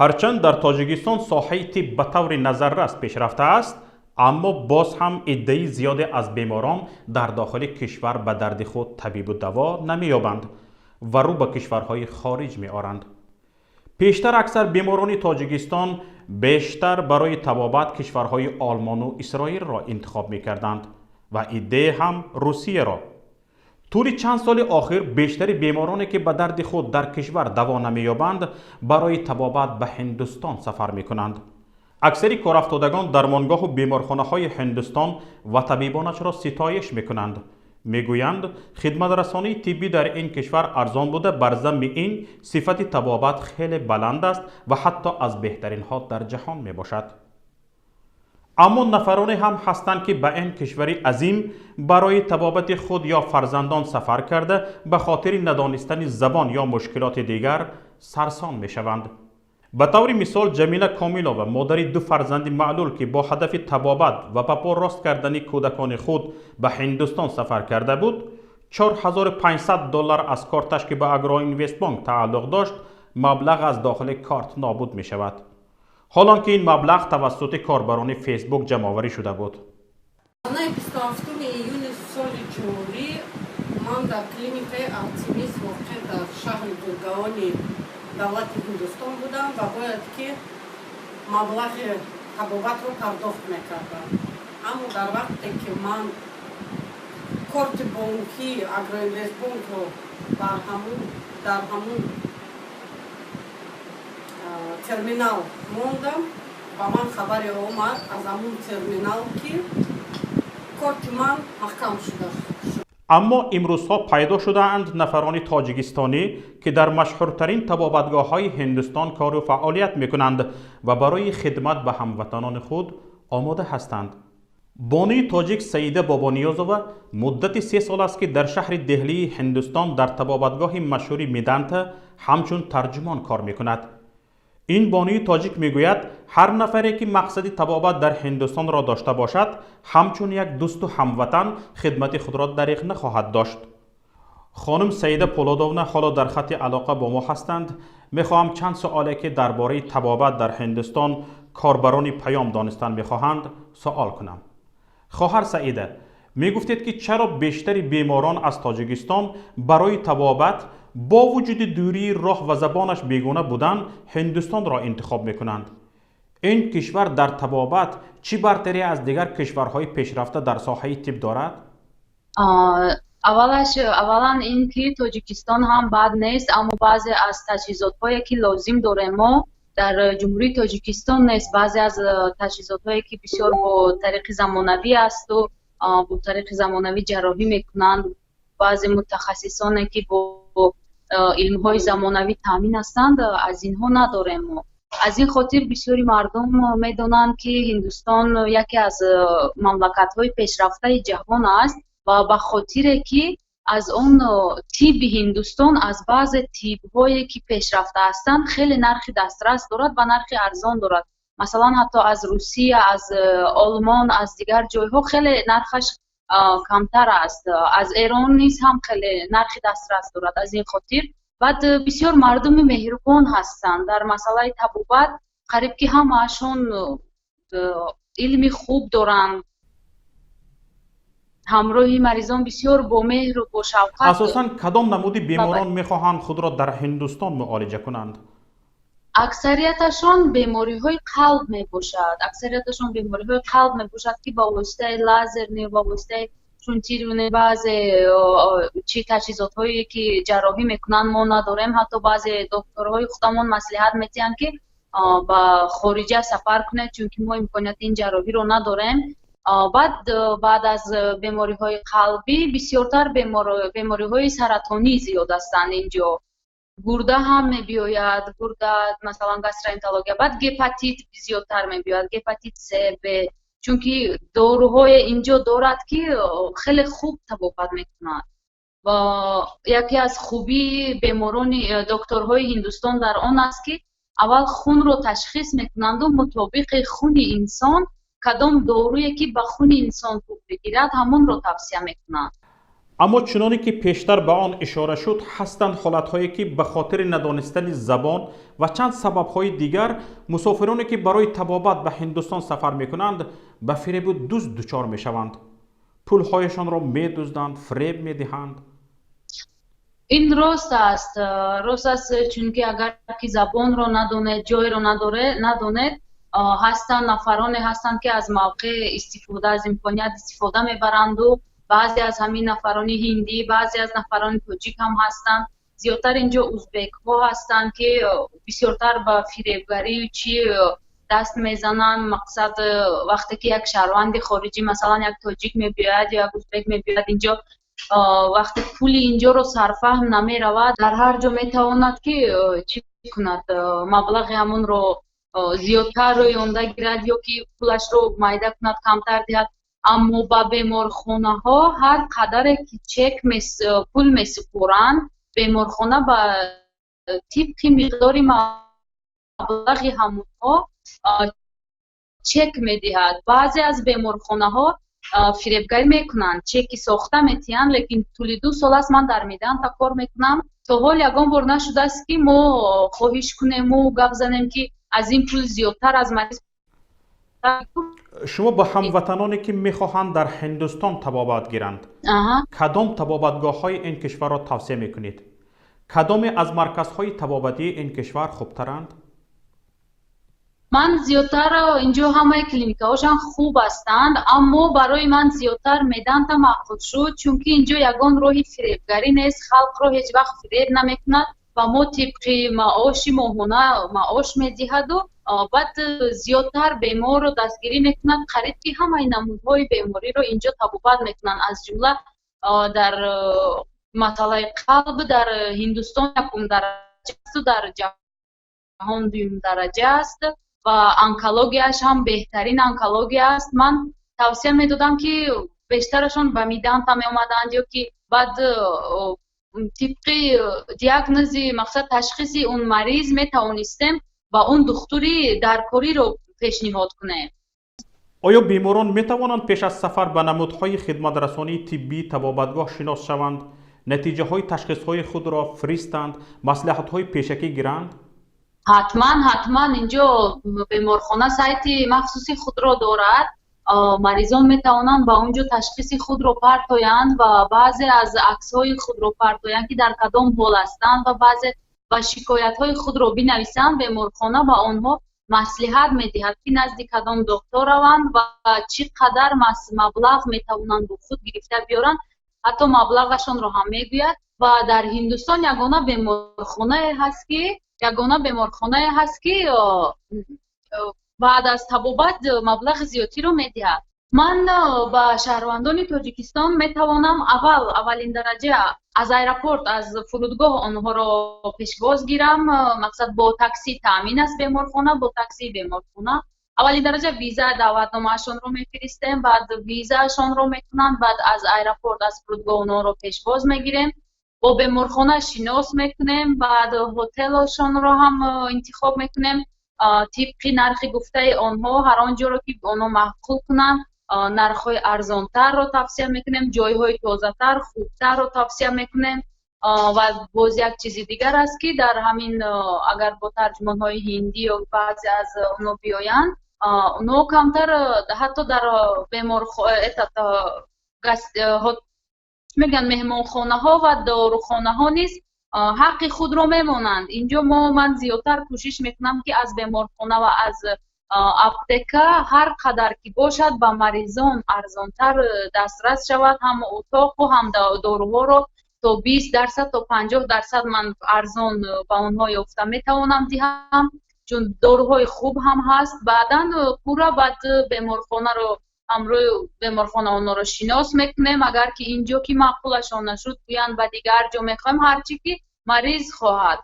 هرچند در تاجیکستان ساحه طب به طور نظررس پیشرفته است، اما باز هم عده زیادی از بیماران در داخل کشور به درد خود طبیب و دوا نمی‌یابند و رو به کشورهای خارج می‌آرند. پیشتر اکثر بیماران تاجیکستان بیشتر برای طبابت کشورهای آلمان و اسرائیل را انتخاب می‌کردند و عده هم روسیه را. طول چند سال آخر بیشتر بیمارانی که به درد خود در کشور دوا نمی‌یابند برای طبابت به هندوستان سفر می‌کنند. اکثر کارافتادگان درمانگاه و بیمارخانه‌های هندوستان و طبیبانش را ستایش می‌کنند. میگویند خدمت رسانی طبی در این کشور ارزان بوده، بر ضمن این صفت طبابت خیلی بلند است و حتی از بهترین ها در جهان می باشد. اما نفرانی هم هستند که به این کشوری عظیم برای طبابت خود یا فرزندان سفر کرده به خاطر ندانستن زبان یا مشکلات دیگر سرسان می شوند. به طور مثال جمیله کامیلووا، مادر 2 فرزند معلول که با هدف طبابت و پا راست کردن کودکان خود به هندوستان سفر کرده بود، $4500 از کارتش که به اگرا اینوست بانک تعلق داشت مبلغ از داخل کارت نابود می شود، حالان که این مبلغ توسط کاربران فیسبوک جمع آوری شده بود. دولت هندوستان بودم و باید که مبلغ طبابت رو پرداخت میکردم. اما در وقتی که من کارت بانکی اگرا اینوست بانک رو در همون ترمینال موندم و من خبری اومد از همون ترمینال که کارت من محکم شده. اما امروزها پیدا شده‌اند نفران تاجیکستانی که در مشهورترین طبابتگاه‌های هندوستان کار و فعالیت می‌کنند و برای خدمت به هموطنان خود آماده هستند. بانی تاجیک سعیده بابانیازووا مدت 3 سال است که در شهر دهلی هندوستان در طبابتگاه مشهور میدانتا همچون ترجمان کار می‌کند. این بانی تاجیک میگوید هر نفری که مقصد طبابت در هندوستان را داشته باشد همچون یک دوست و هموطن خدمت خود را دریغ نخواهد داشت. خانم سعیده پولادونا حالا در خط علاقه با ما هستند. میخواهم چند سوالی که درباره طبابت در هندوستان کاربران پیام دانستن میخواهند سوال کنم. خواهر سعیده، میگفتید که چرا بیشتر بیماران از تاجیکستان برای طبابت با وجود دوری راه و زبانش بیگانه بودن هندوستان را انتخاب میکنند؟ این کشور در طبابت چی برتری از دیگر کشورهای پیشرفته در ساحه طب دارد؟ اولا اینکه تاجیکستان هم بد نیست، اما بعضی از تجهیزات‌هایی که لازم داریم ما در جمهوری تاجیکستان نیست. بعضی از تجهیزات‌هایی که بسیار با طریق زمانوی است و با طریق زمانوی جراحی میکنند، بعضی متخصصانی که با علم‌های زمانوی تامین هستند از اینها نداریم. از این خاطر بسیاری مردم میدونند که هندوستان یکی از مملکت‌های پیشرفته جهان است و به خاطر که از اون طب هندوستان از بعض طب‌هایی که پیشرفته هستند خیلی نرخ دسترس دارد و نرخ ارزان دارد. مثلا حتی از روسیه، از آلمان، از دیگر جایها خیلی نرخش کمتر است. از ایران نیز هم خیلی نرخ دسترس دارد. از این خاطر بعد بسیار مردم مهربان هستند در مسئله طبابت. قریب که همه‌شون علم خوب دارند. همراهی مریضان بسیار با مهر و با شفقت. اساساً کدام نمودی بیماران میخواهند خود را در هندوستان معالجه کنند؟ اکثریتشان بیماری‌های قلب میباشد. که با واسطه لازر با واسطه چون تیرونه بعضی چی تجهیزات‌هایی که جراحی میکنن ما نداریم. حتی بعضی دکترهای خودمون مصلحت میدن که با خارجه سفر کنه چون که ما امکانیت این جراحی رو نداریم. بعد از بیماری‌های قلبی بسیارتر بیماری‌های سرطانی زیاد هستند اینجا. گرده هم میبیاید، گرده مثلا گاسترنترولوژی، بعد گپاتیت زیادتر میبیاید، گپاتیت C B، چون که داروهای اینجا دارد که خیلی خوب طبابت میکنند و یکی از خوبی بیماران دکترهای هندوستان در آن است که اول خون رو تشخیص میکنند و مطابق خون انسان کدام دارویی که به خون انسان خوب بگیرد همون رو توصیه میکنند. اما چنانی که پیشتر به آن اشاره شد هستند حالتهایی که به خاطر ندانستن زبان و چند سببهای دیگر مسافرانی که برای طبابت به هندوستان سفر میکنند به فریب دزد دچار میشوند. پولهایشان را میدزدند، فریب میدهند. این راست است چون که اگر که زبان رو ندونه، جای رو ندونه، هستن نفرانی هستند که از موقع استفاده از امکانیت استفاده میبرند و بعضی از همین نفرانی هندی، بعضی از نفرانی تاجیک هم هستند. زیادتر اینجا ازبک ها هستند که بسیارتر به فریبگری چی دست میزنن. مقصد وقتی که یک شهروند خارجی مثلا یک تاجیک میبیاید یا یک ازبک میبیاید اینجا، وقتی پول اینجا رو سرفهم نمی رود، در هر جا میتواند که چی کند، مبلغ همون رو زیادتر روی اونده گیرد یا که پولش رو مایده کند، کمتر دهد. اما با بیمارخانه ها هر قدر که چک پول میسپورند، بیمارخانه با طبق مقدار مبلغ همون ها چک میدهد. بعضی از بیمارخانه ها فریبگری میکنند، چکی ساخته میتین، لیکن طول 2 سال است من در میدان تا کار میکنم، تا حال یگان بار نشده است که ما خواهش کنیم و گپ زنیم که از این پول زیادتر از مریض. شما با هموطنانی که میخواهند در هندوستان طبابت گیرند، کدام طبابتگاه های این کشور را توصیه میکنید؟ کدام از مرکزهای طبابتی این کشور خوبترند؟ من زیادتر اینجا همه کلینیک‌هاشان خوب هستند، اما برای من زیادتر میدان تا معقول شد، چون که اینجا یگان راهی فریبگری نیست، خلق را هیچ وقت فریب نمیکند و ما طبق معاش ماهانه معاش میدهد و بعد زیادتر بیمار رو دستگیری میکنند. قریب که همه نمودهای بیماری رو اینجا طبابت میکنند، از جمله در مطالعه قلب در هندوستان یکم درجه است و در جهان دوم درجه است و انکولوژیش هم بهترین انکولوژی است. من توصیه میدادم که بیشترشون به میدان تا می اومدند یا که بعد طبق دیاگنوزی مقصد تشخیصی اون مریض می توانستیم و اون دکتری درکاری رو پیشنهاد کنه. آیا بیماران می توانند پیش از سفر به نمودهای خدمت رسانی طبی طبابتگاه شناس شوند، نتیجه های تشخیص های خود را فریستند، مصلحت های پیشکی گیرند؟ حتما اینجا بیمارخانه سایت مخصوصی خود را دارد. مریضان می توانند با اونجا تشخیص خود را پرتایند و بعضی از عکس های خود را پرتایند که در کدام حال هستند و بعضی و شکایت های خود را بنویسند. بیمارخانه با آنها مصلحت می دهد که نزد کدام دکتر روند و چقدر مبلغ می توانند با خود گرفته بیارند، حتی مبلغشان را هم میگوید. و در هندوستان یگانه بیمارخانه هست که بعد از طبابت مبلغ زیادی رو میدهد. من با شهروندان تاجیکستان میتوانم اولین درجه از ایرپورت، از فرودگاه آنها را پیشواز گیرم. مقصد با تاکسی تامین است بیمارخانه، با تاکسی بیمارخانه اولین درجه ویزا دعوتنامه‌شان رو میفرستیم، بعد ویزاشان رو میکنن، بعد از ایرپورت از فرودگاه آنها رو پیشواز میگیریم، با بیمارخانه شناس میکنیم، بعد هتلشان رو هم انتخاب میکنیم طبق نرخ گفته آنها. هر آنجا رو که آنها معقول کنن نرخ‌های ارزانتر رو توصیه میکنیم، جایهای تازه‌تر خوبتر رو توصیه میکنیم. و باز یک چیزی دیگر است که در همین اگر با ترجمان‌های هندی و بعضی از اونو بیاین، اونو کمتر حتی در میگن مهمانخانه ها و داروخانه ها نیست حق خود رو میمونند. اینجا من زیادتر کوشش میکنم که از بیمارخانه و از اپتکا هر قدر که باشد با مریضان ارزانتر دسترس شود، هم اتاق و هم داروها رو تا 20% تا 50% من ارزان با اونها یافته میتوانم دهم، چون داروهای خوب هم هست. بعدا پورا بعد بیمارخانه رو روی بیمارخانه اونها رو شناس میکنیم. اگر که اینجا که معقولشان نشد بیان به دیگر جا میخوایم هرچی که مریض خواهد.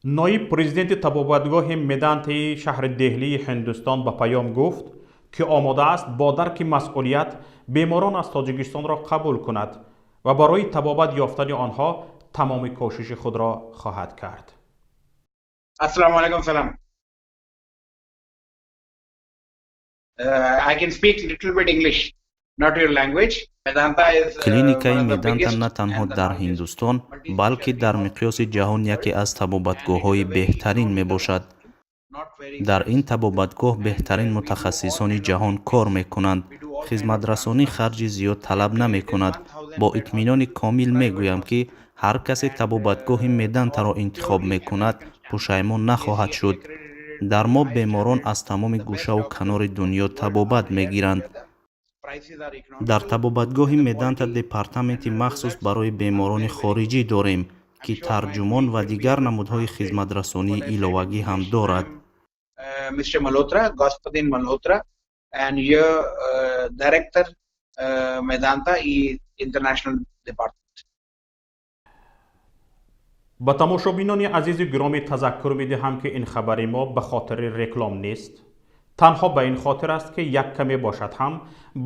نایب پرزیدنت طبابتگاه میدانتی شهر دهلی هندوستان به پیام گفت که آماده است با درک مسئولیت بیماران از تاجیکستان را قبول کند و برای طبابت یافتن آنها تمام کوشش خود را خواهد کرد. السلام علیکم. سلام. I can speak little bit English, not your language. клиникаи меданта на танҳо дар ҳиндустон балки дар миқёси ҷаҳон яке аз табобатгоҳҳои беҳтарин мебошад. дар ин табобатгоҳ беҳтарин мутахассисони ҷаҳон кор мекунанд. хизматрасонӣ харҷи зиёд талаб намекунад. бо итминони комил мегӯям ки ҳар касе табобатгоҳи медантаро интихоб мекунад пушаймон нахоҳад шуд. дар мо беморон аз тамоми гӯшаву канори дунё табобат мегиранд. дар табобатгоҳи меданта департаменти махсус барои беморони хориҷӣ дорем ки тарҷумон ва дигар намудҳои хизматрасонии иловагӣ ҳам дорад. Mr. Malhotra, Gospodin Malhotra, and your director Medanta International Department. ба тамошобинони азизи гиромӣ тазаккур медиҳам ки ин хабари мо ба хотири реклам нест. танҳо ба ин хотир аст ки як каме бошад ҳам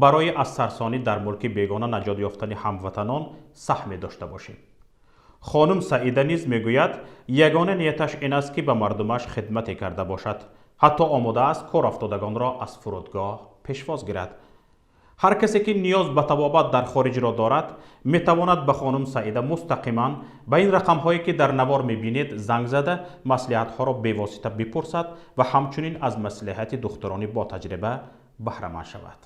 барои аз сарсонӣ дар мулки бегона наҷот ёфтани ҳамватанон саҳме дошта бошем. хонум Саида низ мегӯяд ягона нияташ ин аст ки ба мардумаш хидмате карда бошад. ҳатто омода аст корафтодагонро аз фурудгоҳ пешвоз гирад. ҳар касе ки ниёз ба табобат дар хориҷро дорад метавонад ба хонум Саида мустақиман ба ин рақамҳое ки дар навор мебинед занг зада маслиҳатҳоро бевосита бипурсад ва ҳамчунин аз маслиҳати духтурони бо таҷриба баҳраманд шавад.